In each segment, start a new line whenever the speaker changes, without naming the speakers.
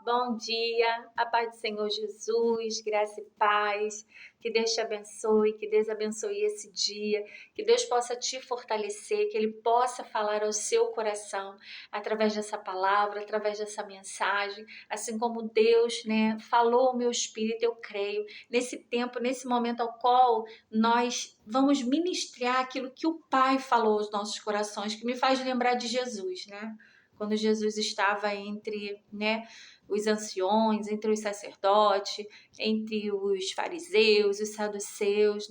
Bom dia, a paz do Senhor Jesus, graça e paz, que Deus te abençoe, que Deus abençoe esse dia, que Deus possa te fortalecer, que Ele possa falar ao seu coração através dessa palavra, através dessa mensagem, assim como Deus, falou ao meu espírito, eu creio, nesse tempo, nesse momento ao qual nós vamos ministrar aquilo que o Pai falou aos nossos corações, que me faz lembrar de Jesus, Quando Jesus estava entre, os anciões, entre os sacerdotes, entre os fariseus, os saduceus,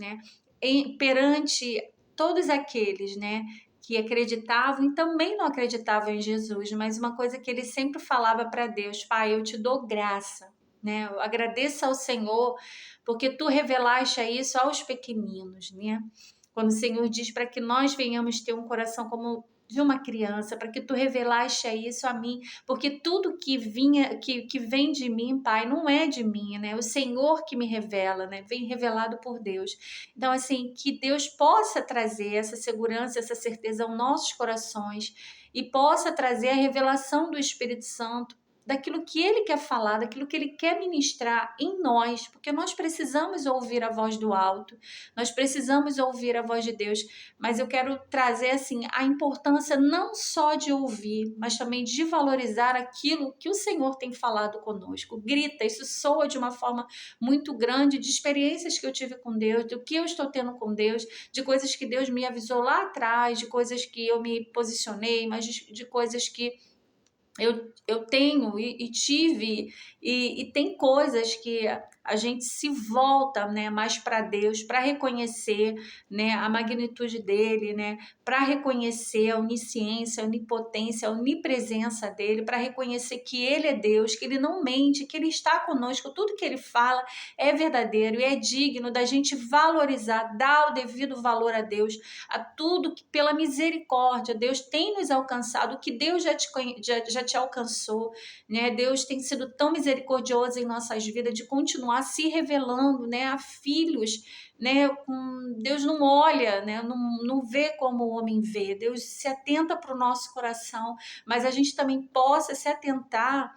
perante todos aqueles, que acreditavam e também não acreditavam em Jesus, mas uma coisa que ele sempre falava para Deus: Pai, eu te dou graça, eu agradeço ao Senhor porque tu revelaste isso aos pequeninos, Quando o Senhor diz para que nós venhamos ter um coração como de uma criança, para que tu revelaste isso a mim, porque tudo que vem de mim, Pai, não é de mim, O Senhor que me revela, Vem revelado por Deus. Então, assim, que Deus possa trazer essa segurança, essa certeza aos nossos corações e possa trazer a revelação do Espírito Santo daquilo que Ele quer falar, daquilo que Ele quer ministrar em nós, porque nós precisamos ouvir a voz do alto, nós precisamos ouvir a voz de Deus, mas eu quero trazer assim a importância não só de ouvir, mas também de valorizar aquilo que o Senhor tem falado conosco. Grita, isso soa de uma forma muito grande, de experiências que eu tive com Deus, do que eu estou tendo com Deus, de coisas que Deus me avisou lá atrás, de coisas que eu me posicionei, mas de coisas que eu tenho e tive, e tem coisas que a gente se volta, mais para Deus, para reconhecer, a magnitude dele, para reconhecer a onisciência, a onipotência, a onipresença dele, para reconhecer que ele é Deus, que ele não mente, que ele está conosco, tudo que ele fala é verdadeiro e é digno da gente valorizar, dar o devido valor a Deus, a tudo que pela misericórdia Deus tem nos alcançado, o que Deus já te alcançou, Deus tem sido tão misericordioso em nossas vidas de continuar se revelando, a filhos, Deus não olha, não vê como o homem vê, Deus se atenta para o nosso coração, mas a gente também possa se atentar,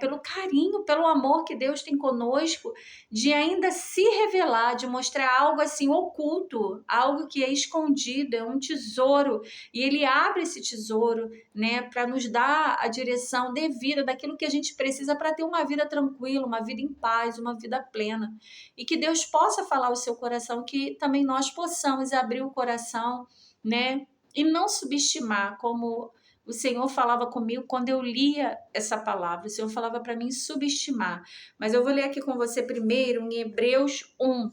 pelo carinho, pelo amor que Deus tem conosco, de ainda se revelar, de mostrar algo assim oculto, algo que é escondido, é um tesouro, e ele abre esse tesouro, para nos dar a direção devida daquilo que a gente precisa para ter uma vida tranquila, uma vida em paz, uma vida plena. E que Deus possa falar ao seu coração, que também nós possamos abrir o coração, e não subestimar, como o Senhor falava comigo quando eu lia essa palavra. O Senhor falava para mim subestimar. Mas eu vou ler aqui com você primeiro em Hebreus 1,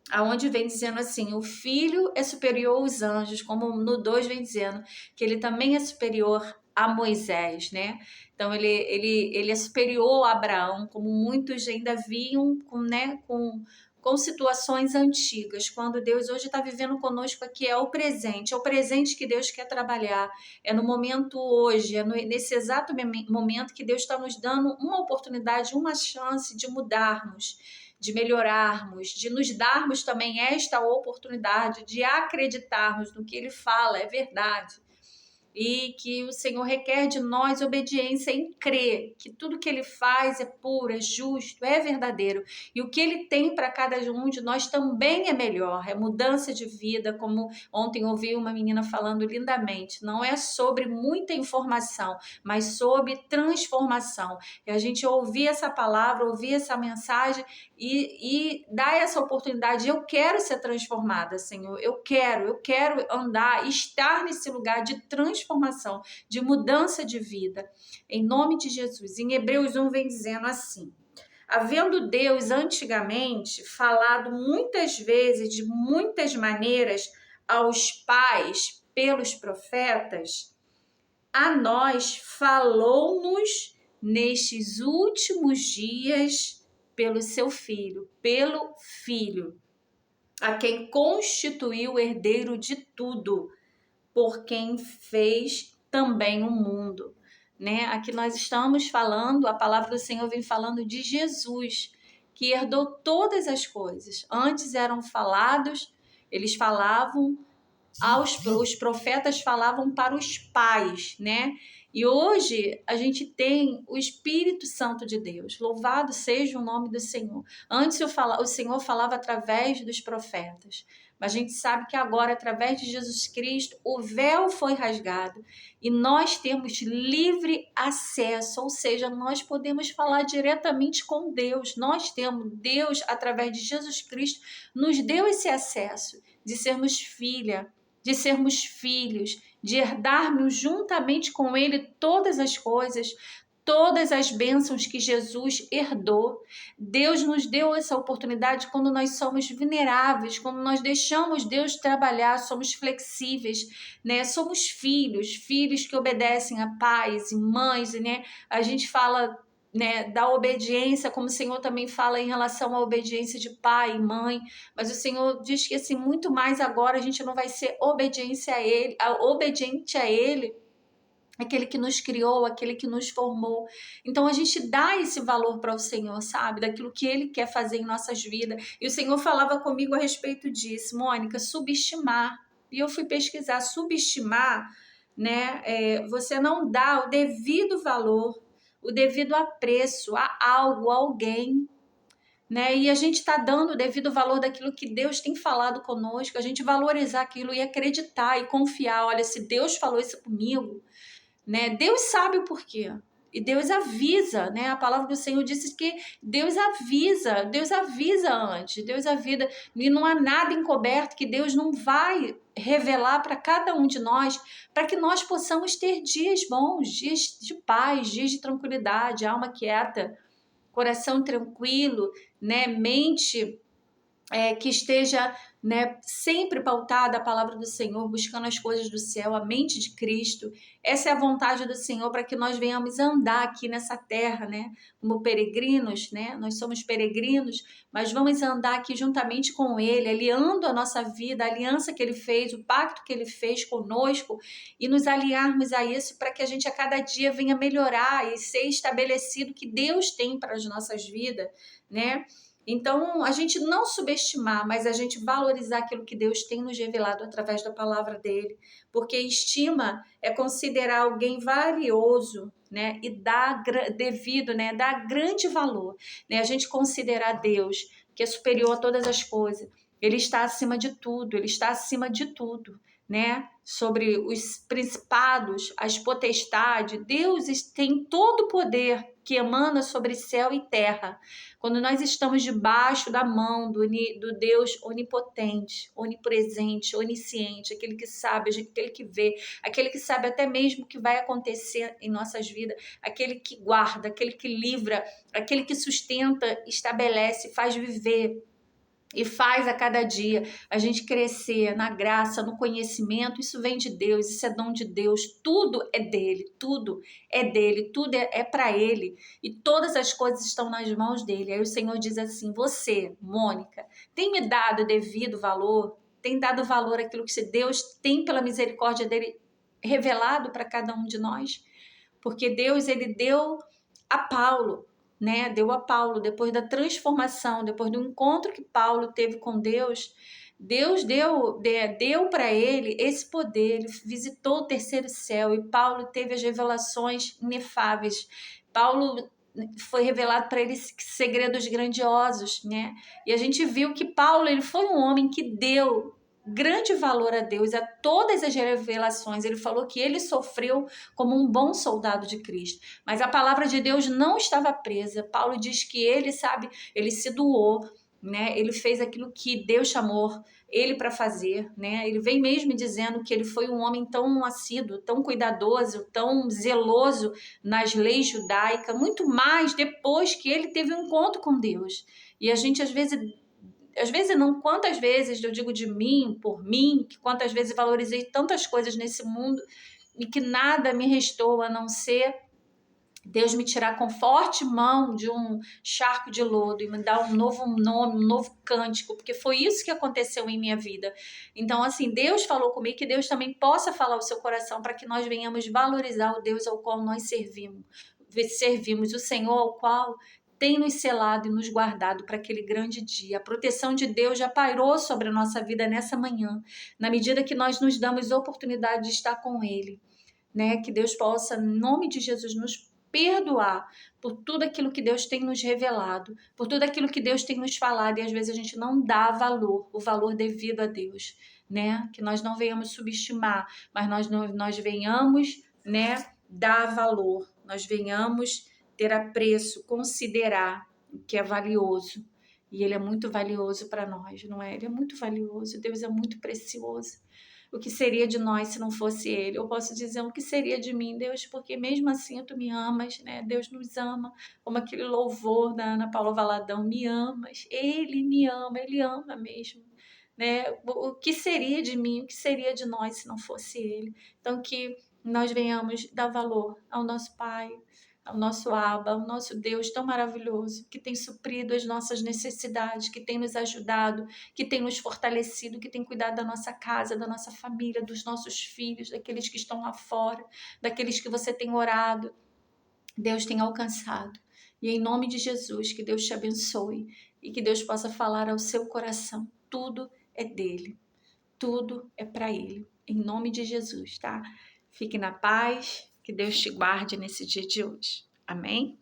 aonde vem dizendo assim: o filho é superior aos anjos, como no 2 vem dizendo que ele também é superior a Moisés, Então ele é superior a Abraão, como muitos ainda viam com situações antigas, quando Deus hoje está vivendo conosco aqui, é o presente que Deus quer trabalhar, é no momento hoje, nesse exato momento que Deus está nos dando uma oportunidade, uma chance de mudarmos, de melhorarmos, de nos darmos também esta oportunidade de acreditarmos no que Ele fala, é verdade. E que o Senhor requer de nós obediência em crer que tudo que Ele faz é puro, é justo, é verdadeiro. E o que Ele tem para cada um de nós também é melhor, é mudança de vida, como ontem ouvi uma menina falando lindamente. Não é sobre muita informação, mas sobre transformação. E a gente ouvir essa palavra, ouvir essa mensagem e dar essa oportunidade. Eu quero ser transformada, Senhor. Eu quero andar, estar nesse lugar de transformação, de mudança de vida. Em nome de Jesus. Em Hebreus 1 vem dizendo assim: havendo Deus antigamente falado muitas vezes, de muitas maneiras, aos pais pelos profetas, a nós falou-nos nestes últimos dias pelo seu Filho, a quem constituiu o herdeiro de tudo, por quem fez também o mundo. Aqui nós estamos falando, a palavra do Senhor vem falando de Jesus, que herdou todas as coisas. Antes eram falados, eles falavam, os profetas falavam para os pais, E hoje a gente tem o Espírito Santo de Deus. Louvado seja o nome do Senhor. Antes o Senhor falava através dos profetas. Mas a gente sabe que agora, através de Jesus Cristo, o véu foi rasgado e nós temos livre acesso, ou seja, nós podemos falar diretamente com Deus. Nós temos Deus, através de Jesus Cristo, nos deu esse acesso de sermos filha, de sermos filhos, de herdarmos juntamente com Ele todas as coisas, todas as bênçãos que Jesus herdou. Deus nos deu essa oportunidade quando nós somos vulneráveis, quando nós deixamos Deus trabalhar, somos flexíveis, né? Somos filhos, filhos que obedecem a pais e mães, né? A gente fala, né, da obediência, como o Senhor também fala em relação à obediência de pai e mãe, mas o Senhor diz que assim, muito mais agora a gente não vai ser obediente a Ele, aquele que nos criou, aquele que nos formou. Então a gente dá esse valor para o Senhor, sabe? Daquilo que Ele quer fazer em nossas vidas. E o Senhor falava comigo a respeito disso, Mônica, subestimar. E eu fui pesquisar, subestimar, né? Você não dá o devido valor, o devido apreço a algo, a alguém, né? E a gente está dando o devido valor daquilo que Deus tem falado conosco, a gente valorizar aquilo e acreditar e confiar. Olha, se Deus falou isso comigo, né? Deus sabe o porquê. E Deus avisa, né? A palavra do Senhor disse que Deus avisa antes, Deus avisa, e não há nada encoberto que Deus não vai revelar para cada um de nós, para que nós possamos ter dias bons, dias de paz, dias de tranquilidade, alma quieta, coração tranquilo, né? Mente que esteja, né, sempre pautada a palavra do Senhor, buscando as coisas do céu, a mente de Cristo. Essa é a vontade do Senhor para que nós venhamos andar aqui nessa terra, né, como peregrinos, né? Nós somos peregrinos, mas vamos andar aqui juntamente com Ele, aliando a nossa vida, a aliança que Ele fez, o pacto que Ele fez conosco, e nos aliarmos a isso para que a gente a cada dia venha melhorar e ser estabelecido o que Deus tem para as nossas vidas, né? Então, a gente não subestimar, mas a gente valorizar aquilo que Deus tem nos revelado através da palavra dele, porque estima é considerar alguém valioso, né, e dar devido, né, dar grande valor, né, a gente considerar Deus, que é superior a todas as coisas, ele está acima de tudo, ele está acima de tudo, né, sobre os principados, as potestades. Deus tem todo o poder que emana sobre céu e terra. Quando nós estamos debaixo da mão do Deus onipotente, onipresente, onisciente, aquele que sabe, aquele que vê, aquele que sabe até mesmo o que vai acontecer em nossas vidas, aquele que guarda, aquele que livra, aquele que sustenta, estabelece, faz viver e faz a cada dia a gente crescer na graça, no conhecimento. Isso vem de Deus, isso é dom de Deus, tudo é dele, tudo é para ele, e todas as coisas estão nas mãos dele. Aí o Senhor diz assim: você, Mônica, tem me dado devido valor? Tem dado valor àquilo que Deus tem, pela misericórdia dele, revelado para cada um de nós? Porque Deus, ele deu a Paulo, né? Deu a Paulo, depois da transformação, depois do encontro que Paulo teve com Deus, Deus deu para ele esse poder. Ele visitou o terceiro céu e Paulo teve as revelações inefáveis. Paulo foi revelado para ele segredos grandiosos, né? E a gente viu que Paulo, ele foi um homem que deu grande valor a Deus, a todas as revelações. Ele falou que ele sofreu como um bom soldado de Cristo, mas a palavra de Deus não estava presa. Paulo diz que ele, sabe, ele se doou, né? Ele fez aquilo que Deus chamou ele para fazer, né? Ele vem mesmo dizendo que ele foi um homem tão assíduo, tão cuidadoso, tão zeloso nas leis judaicas, muito mais depois que ele teve um encontro com Deus. E a gente às vezes não, quantas vezes eu digo de mim, por mim, que quantas vezes valorizei tantas coisas nesse mundo e que nada me restou a não ser Deus me tirar com forte mão de um charco de lodo e me dar um novo nome, um novo cântico, porque foi isso que aconteceu em minha vida. Então, assim, Deus falou comigo, que Deus também possa falar ao seu coração para que nós venhamos valorizar o Deus ao qual nós servimos, o Senhor ao qual tem nos selado e nos guardado para aquele grande dia. A proteção de Deus já pairou sobre a nossa vida nessa manhã, na medida que nós nos damos oportunidade de estar com Ele. né? Que Deus possa, em nome de Jesus, nos perdoar por tudo aquilo que Deus tem nos revelado, por tudo aquilo que Deus tem nos falado e às vezes a gente não dá valor, o valor devido a Deus, né? Que nós não venhamos subestimar, mas nós venhamos, né, dar valor, nós venhamos ter apreço, considerar o que é valioso. E ele é muito valioso para nós, não é? Ele é muito valioso, Deus é muito precioso. O que seria de nós se não fosse Ele? Eu posso dizer o que seria de mim, Deus, porque mesmo assim tu me amas, né? Deus nos ama, como aquele louvor da Ana Paula Valadão, me amas, Ele ama mesmo, né? O que seria de mim, o que seria de nós se não fosse Ele? Então que nós venhamos dar valor ao nosso Pai, ao nosso Abba, ao nosso Deus tão maravilhoso, que tem suprido as nossas necessidades, que tem nos ajudado, que tem nos fortalecido, que tem cuidado da nossa casa, da nossa família, dos nossos filhos, daqueles que estão lá fora, daqueles que você tem orado, Deus tem alcançado. E em nome de Jesus, que Deus te abençoe e que Deus possa falar ao seu coração. Tudo é dele, tudo é para ele. Em nome de Jesus, tá? Fique na paz, que Deus te guarde nesse dia de hoje. Amém?